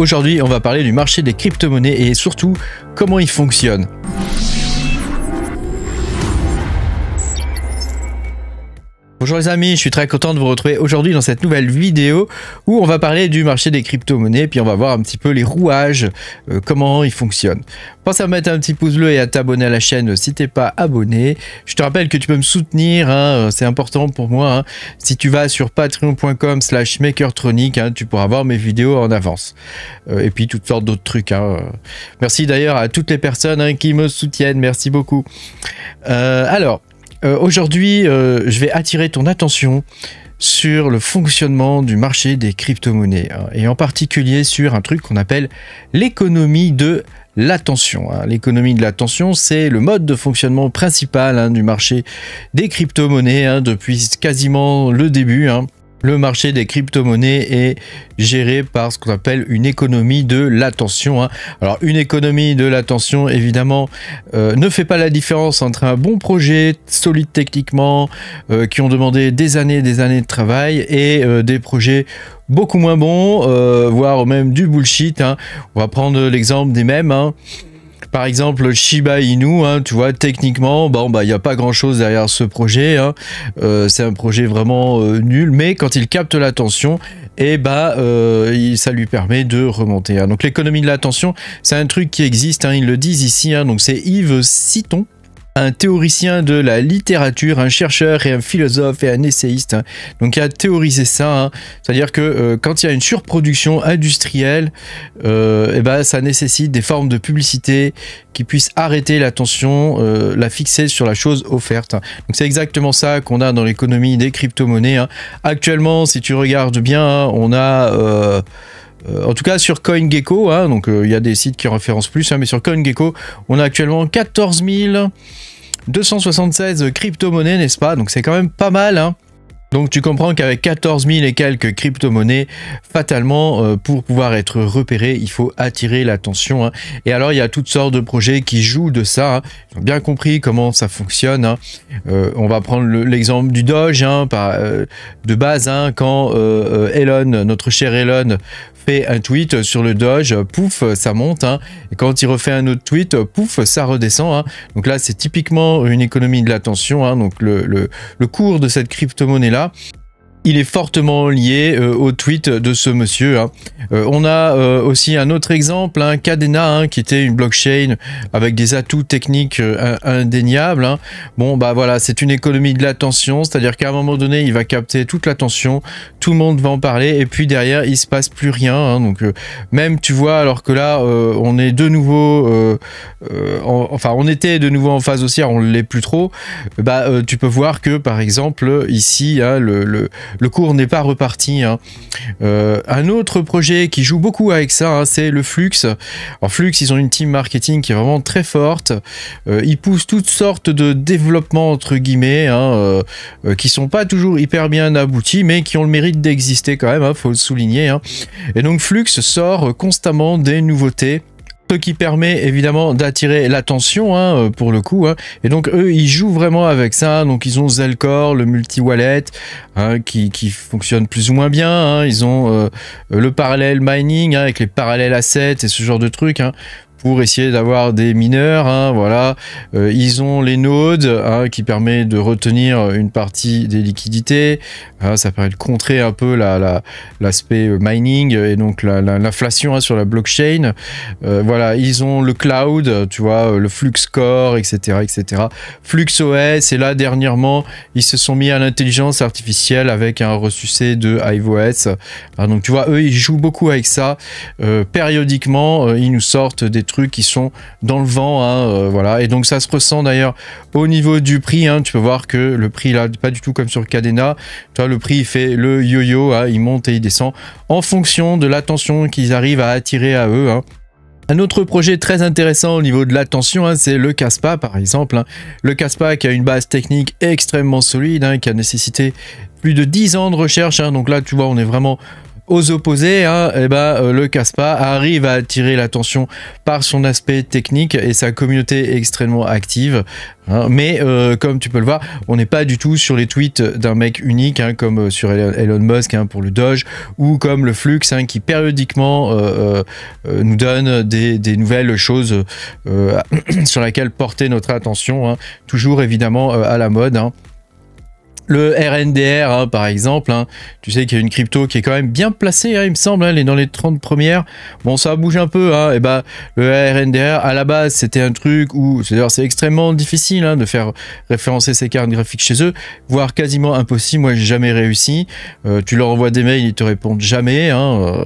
Aujourd'hui, on va parler du marché des crypto-monnaies et surtout comment il fonctionne. Bonjour les amis, je suis très content de vous retrouver aujourd'hui dans cette nouvelle vidéo où on va parler du marché des crypto-monnaies puis on va voir un petit peu les rouages, comment ils fonctionnent. Pense à mettre un petit pouce bleu et à t'abonner à la chaîne si t'es pas abonné. Je te rappelle que tu peux me soutenir, c'est important pour moi. Si tu vas sur patreon.com/makertronic, tu pourras voir mes vidéos en avance. Et puis toutes sortes d'autres trucs. Merci d'ailleurs à toutes les personnes qui me soutiennent, merci beaucoup. Aujourd'hui, je vais attirer ton attention sur le fonctionnement du marché des crypto-monnaies et en particulier sur un truc qu'on appelle l'économie de l'attention. L'économie de l'attention, c'est le mode de fonctionnement principal du marché des crypto-monnaies depuis quasiment le début. Le marché des crypto-monnaies est géré par ce qu'on appelle une économie de l'attention. Alors une économie de l'attention évidemment ne fait pas la différence entre un bon projet solide techniquement qui ont demandé des années de travail et des projets beaucoup moins bons, voire même du bullshit. On va prendre l'exemple des mèmes. Par exemple, Shiba Inu, tu vois, techniquement, il n'y a pas grand-chose derrière ce projet. C'est un projet vraiment nul, mais quand il capte l'attention, ça lui permet de remonter. Donc l'économie de l'attention, c'est un truc qui existe, ils le disent ici. Donc c'est Yves Citon, un théoricien de la littérature, un chercheur et un philosophe et un essayiste. Donc il a théorisé ça, c'est-à-dire que quand il y a une surproduction industrielle, ça nécessite des formes de publicité qui puissent arrêter l'attention, la fixer sur la chose offerte. Donc c'est exactement ça qu'on a dans l'économie des crypto-monnaies. Actuellement, si tu regardes bien, on a... en tout cas sur CoinGecko, donc il y a des sites qui référencent plus, mais sur CoinGecko, on a actuellement 14 276 crypto-monnaies, n'est-ce pas? Donc c'est quand même pas mal. Donc tu comprends qu'avec 14 000 et quelques crypto-monnaies, fatalement, pour pouvoir être repéré, il faut attirer l'attention. Et alors il y a toutes sortes de projets qui jouent de ça. Ils ont bien compris comment ça fonctionne. On va prendre l'exemple du Doge, de base, quand Elon, notre cher Elon, fait un tweet sur le Doge, pouf, ça monte. Et quand il refait un autre tweet, pouf, ça redescend. Donc là, c'est typiquement une économie de l'attention. Donc le cours de cette crypto-monnaie là, il est fortement lié au tweet de ce monsieur. On a aussi un autre exemple, Cadena, qui était une blockchain avec des atouts techniques indéniables. Voilà, c'est une économie de l'attention, c'est-à-dire qu'à un moment donné, il va capter toute l'attention, tout le monde va en parler, et puis derrière, il se passe plus rien. Donc même, tu vois, alors que là, on est de nouveau, on était de nouveau en phase haussière, on ne l'est plus trop. Tu peux voir que, par exemple, ici, le cours n'est pas reparti. Un autre projet qui joue beaucoup avec ça, c'est le Flux. Alors Flux, ils ont une team marketing qui est vraiment très forte. Ils poussent toutes sortes de développements entre guillemets, qui sont pas toujours hyper bien aboutis, mais qui ont le mérite d'exister quand même. Faut le souligner. Et donc Flux sort constamment des nouveautés. Ce qui permet évidemment d'attirer l'attention pour le coup. Et donc eux, ils jouent vraiment avec ça. Donc ils ont Zelcore, le multi-wallet, qui fonctionne plus ou moins bien. Ils ont le parallèle mining avec les parallèles assets et ce genre de trucs. Pour essayer d'avoir des mineurs, voilà. Ils ont les nodes qui permet de retenir une partie des liquidités. Ça permet de contrer un peu l'aspect mining et donc l'inflation sur la blockchain. Voilà, ils ont le cloud, tu vois, le FluxCore, etc., etc. FluxOS, et là dernièrement, ils se sont mis à l'intelligence artificielle avec un ressucé de HiveOS. Donc tu vois, eux, ils jouent beaucoup avec ça. Périodiquement, ils nous sortent des trucs qui sont dans le vent, voilà, et donc ça se ressent d'ailleurs au niveau du prix. Tu peux voir que le prix là, pas du tout comme sur Cadena, tu vois, le prix il fait le yo-yo, il monte et il descend en fonction de l'attention qu'ils arrivent à attirer à eux. Un autre projet très intéressant au niveau de l'attention, c'est le Kaspa par exemple. Le Kaspa qui a une base technique extrêmement solide, qui a nécessité plus de 10 ans de recherche. Donc là, tu vois, on est vraiment Aux opposés, hein, le Kaspa arrive à attirer l'attention par son aspect technique et sa communauté extrêmement active. Hein, mais comme tu peux le voir, on n'est pas du tout sur les tweets d'un mec unique, hein, comme sur Elon Musk, hein, pour le Doge, ou comme le Flux, hein, qui périodiquement nous donne des nouvelles choses sur lesquelles porter notre attention, hein, toujours évidemment à la mode. Hein. Le RNDR, hein, par exemple, hein, tu sais qu'il y a une crypto qui est quand même bien placée, hein, il me semble, hein, elle est dans les 30 premières. Bon, ça bouge un peu, hein, et le RNDR, à la base, c'était un truc où, c'est extrêmement difficile, hein, de faire référencer ces cartes graphiques chez eux, voire quasiment impossible. Moi, j'ai jamais réussi. Tu leur envoies des mails, ils te répondent jamais. Hein,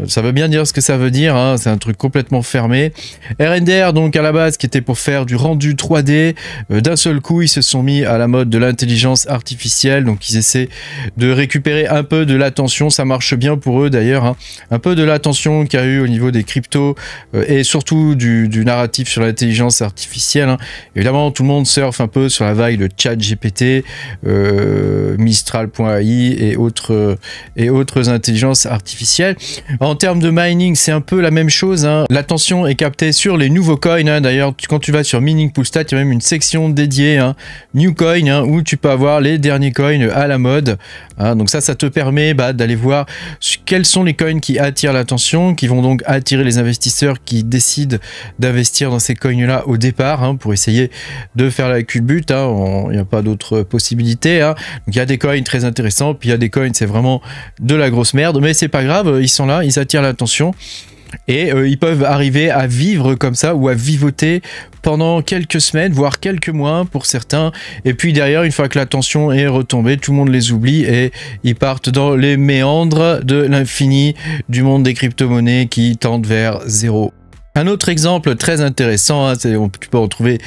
ça veut bien dire ce que ça veut dire, hein, c'est un truc complètement fermé. RNDR, donc, à la base, qui était pour faire du rendu 3D, d'un seul coup, ils se sont mis à la mode de l'intelligence artificielle. Donc ils essaient de récupérer un peu de l'attention, ça marche bien pour eux d'ailleurs, hein. Un peu de l'attention qu'il y a eu au niveau des cryptos et surtout du narratif sur l'intelligence artificielle, hein. Évidemment tout le monde surfe un peu sur la vague de ChatGPT, Mistral.ai et autres intelligences artificielles. En termes de mining, c'est un peu la même chose, hein. L'attention est captée sur les nouveaux coins, hein. D'ailleurs quand tu vas sur Mining Pool Stat, il y a même une section dédiée, hein, New Coin, hein, où tu peux avoir les derniers coins à la mode, hein. Donc ça te permet d'aller voir quels sont les coins qui attirent l'attention, qui vont donc attirer les investisseurs qui décident d'investir dans ces coins là au départ, hein, pour essayer de faire la culbute, hein. Il n'y a pas d'autre possibilité, hein. Donc il y a des coins très intéressants, puis il y a des coins c'est vraiment de la grosse merde, mais c'est pas grave, ils sont là, ils attirent l'attention. Et ils peuvent arriver à vivre comme ça ou à vivoter pendant quelques semaines, voire quelques mois pour certains. Et puis derrière, une fois que l'attention est retombée, tout le monde les oublie et ils partent dans les méandres de l'infini du monde des crypto-monnaies qui tendent vers zéro. Un autre exemple très intéressant, hein, tu peux retrouver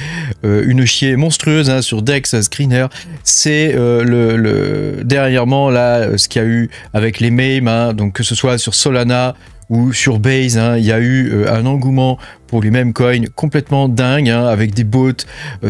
une chier monstrueuse, hein, sur Dex Screener, c'est dernièrement là, ce qu'il y a eu avec les memes, hein, donc que ce soit sur Solana ou sur Base, hein, il y a eu un engouement pour les mêmes coins complètement dingue, hein, avec des bots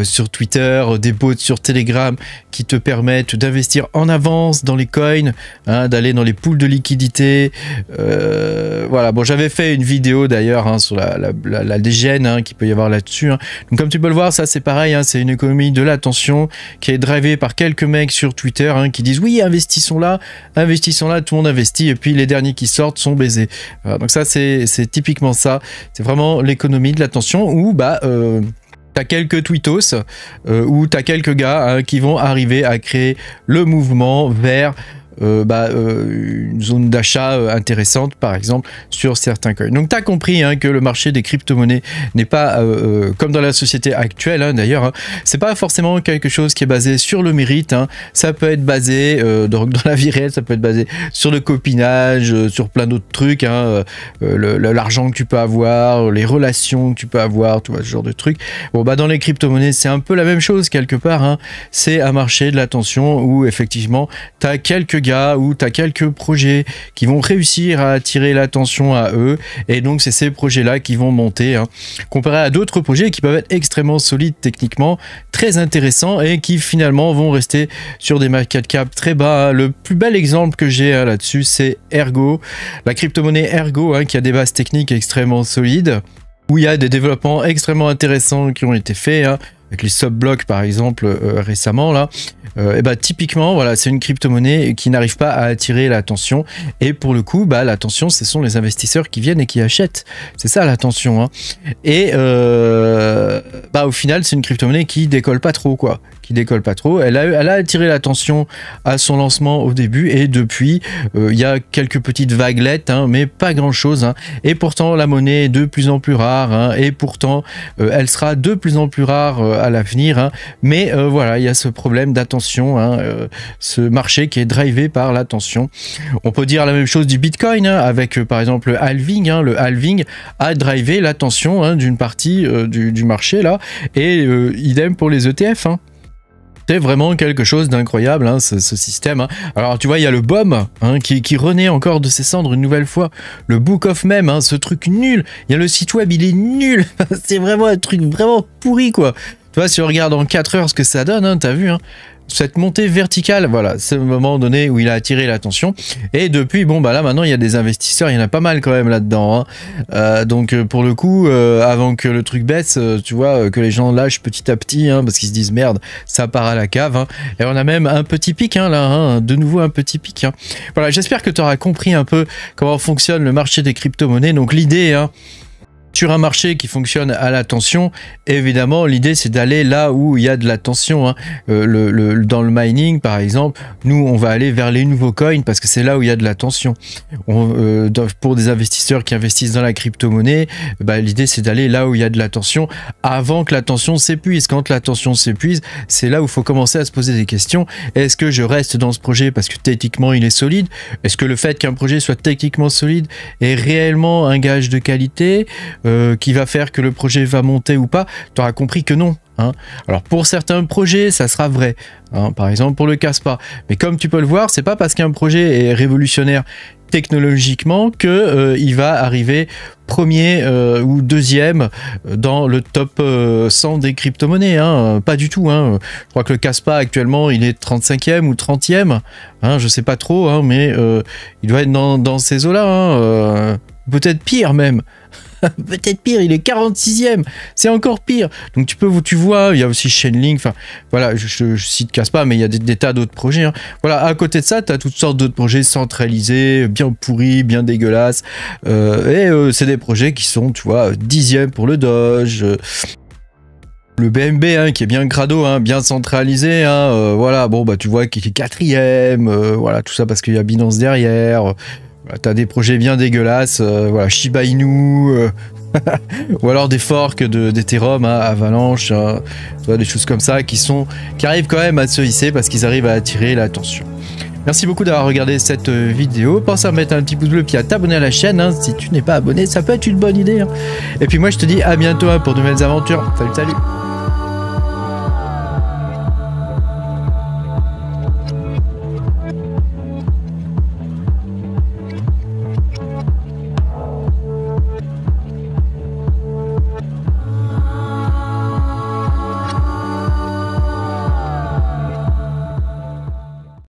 sur Twitter, des bots sur Telegram qui te permettent d'investir en avance dans les coins, hein, d'aller dans les pools de liquidité. Voilà, bon, j'avais fait une vidéo d'ailleurs, hein, sur la dégène, hein, qu'il peut y avoir là-dessus, hein. Donc comme tu peux le voir, ça c'est pareil, hein, c'est une économie de l'attention qui est drivée par quelques mecs sur Twitter, hein, qui disent oui, investissons là, tout le monde investit et puis les derniers qui sortent sont baisés. Voilà, donc ça c'est typiquement ça, c'est vraiment l'économie de l'attention où t'as quelques tweetos ou t'as quelques gars, hein, qui vont arriver à créer le mouvement vers une zone d'achat intéressante, par exemple, sur certains coins. Donc, tu as compris, hein, que le marché des crypto-monnaies n'est pas comme dans la société actuelle, hein, d'ailleurs, hein, c'est pas forcément quelque chose qui est basé sur le mérite, hein. Ça peut être basé dans la vie réelle, ça peut être basé sur le copinage, sur plein d'autres trucs, hein, l'argent que tu peux avoir, les relations que tu peux avoir, tu vois, ce genre de trucs. Bon, dans les crypto-monnaies, c'est un peu la même chose quelque part, hein. C'est un marché de l'attention où effectivement, tu as quelques gars ou tu as quelques projets qui vont réussir à attirer l'attention à eux et donc c'est ces projets là qui vont monter, hein, comparé à d'autres projets qui peuvent être extrêmement solides techniquement, très intéressants et qui finalement vont rester sur des market cap très bas, hein. Le plus bel exemple que j'ai, hein, là-dessus, c'est Ergo, la crypto-monnaie Ergo, hein, qui a des bases techniques extrêmement solides, où il y a des développements extrêmement intéressants qui ont été faits, hein, avec les sub-blocs par exemple récemment là. Typiquement voilà, c'est une crypto-monnaie qui n'arrive pas à attirer l'attention et pour le coup l'attention, ce sont les investisseurs qui viennent et qui achètent, c'est ça l'attention, hein. Et au final c'est une crypto-monnaie qui décolle pas trop, quoi, elle a attiré l'attention à son lancement au début et depuis il y a quelques petites vaguelettes, hein, mais pas grand chose, hein. Et pourtant la monnaie est de plus en plus rare, hein, et pourtant elle sera de plus en plus rare à l'avenir, hein. Mais voilà, il y a ce problème d'attention, hein, ce marché qui est drivé par l'attention. On peut dire la même chose du Bitcoin, hein, avec par exemple le halving, hein. Le halving a drivé l'attention, hein, d'une partie du marché là, et idem pour les ETF, hein. C'est vraiment quelque chose d'incroyable, hein, ce système, hein. Alors tu vois, il y a le BOM, hein, qui renaît encore de ses cendres une nouvelle fois. Le Book of Meme, hein, ce truc nul. Il y a le site web, il est nul. C'est vraiment un truc vraiment pourri, quoi. Tu vois, si on regarde en 4 heures ce que ça donne, hein, t'as vu, hein, cette montée verticale, voilà, c'est le moment donné où il a attiré l'attention. Et depuis, bon, bah là, maintenant, il y a des investisseurs, il y en a pas mal quand même là-dedans. Hein. Donc, pour le coup, avant que le truc baisse, tu vois, que les gens lâchent petit à petit, hein, parce qu'ils se disent, merde, ça part à la cave. Hein. Et on a même un petit pic, hein, là, hein, de nouveau un petit pic. Hein. Voilà, j'espère que tu auras compris un peu comment fonctionne le marché des crypto-monnaies. Donc, l'idée, hein, sur un marché qui fonctionne à la tension, évidemment, l'idée c'est d'aller là où il y a de la tension. Hein. Dans le mining, par exemple, nous, on va aller vers les nouveaux coins parce que c'est là où il y a de la tension. Pour des investisseurs qui investissent dans la crypto-monnaie, bah, l'idée c'est d'aller là où il y a de la tension avant que la tension s'épuise. Quand la tension s'épuise, c'est là où il faut commencer à se poser des questions. Est-ce que je reste dans ce projet parce que techniquement il est solide? Est-ce que le fait qu'un projet soit techniquement solide est réellement un gage de qualité qui va faire que le projet va monter ou pas? Tu auras compris que non. Hein. Alors pour certains projets, ça sera vrai. Hein. Par exemple pour le Kaspa. Mais comme tu peux le voir, c'est pas parce qu'un projet est révolutionnaire technologiquement que il va arriver premier ou deuxième dans le top 100 des crypto-monnaies. Hein. Pas du tout. Hein. Je crois que le Kaspa actuellement, il est 35e ou 30e. Hein, je sais pas trop, hein, mais il doit être dans ces eaux-là. Hein. Peut-être pire même. Peut-être pire, il est 46e, c'est encore pire. Donc tu vois, il y a aussi Chainlink, enfin voilà, je cite Kaspa, mais il y a des tas d'autres projets. Hein. Voilà, à côté de ça, tu as toutes sortes d'autres projets centralisés, bien pourris, bien dégueulasses. C'est des projets qui sont, tu vois, 10e pour le Doge. Le BNB hein, qui est bien crado, hein, bien centralisé, hein, voilà, bon bah tu vois qu'il est 4e, voilà, tout ça parce qu'il y a Binance derrière. Voilà, t'as des projets bien dégueulasses, voilà, Shiba Inu, ou alors des forks d'Ethereum, hein, Avalanche, hein, tu vois, des choses comme ça qui arrivent quand même à se hisser parce qu'ils arrivent à attirer l'attention. Merci beaucoup d'avoir regardé cette vidéo. Pense à mettre un petit pouce bleu puis à t'abonner à la chaîne. Hein, si tu n'es pas abonné, ça peut être une bonne idée. Hein. Et puis moi, je te dis à bientôt hein, pour de nouvelles aventures. Salut, salut!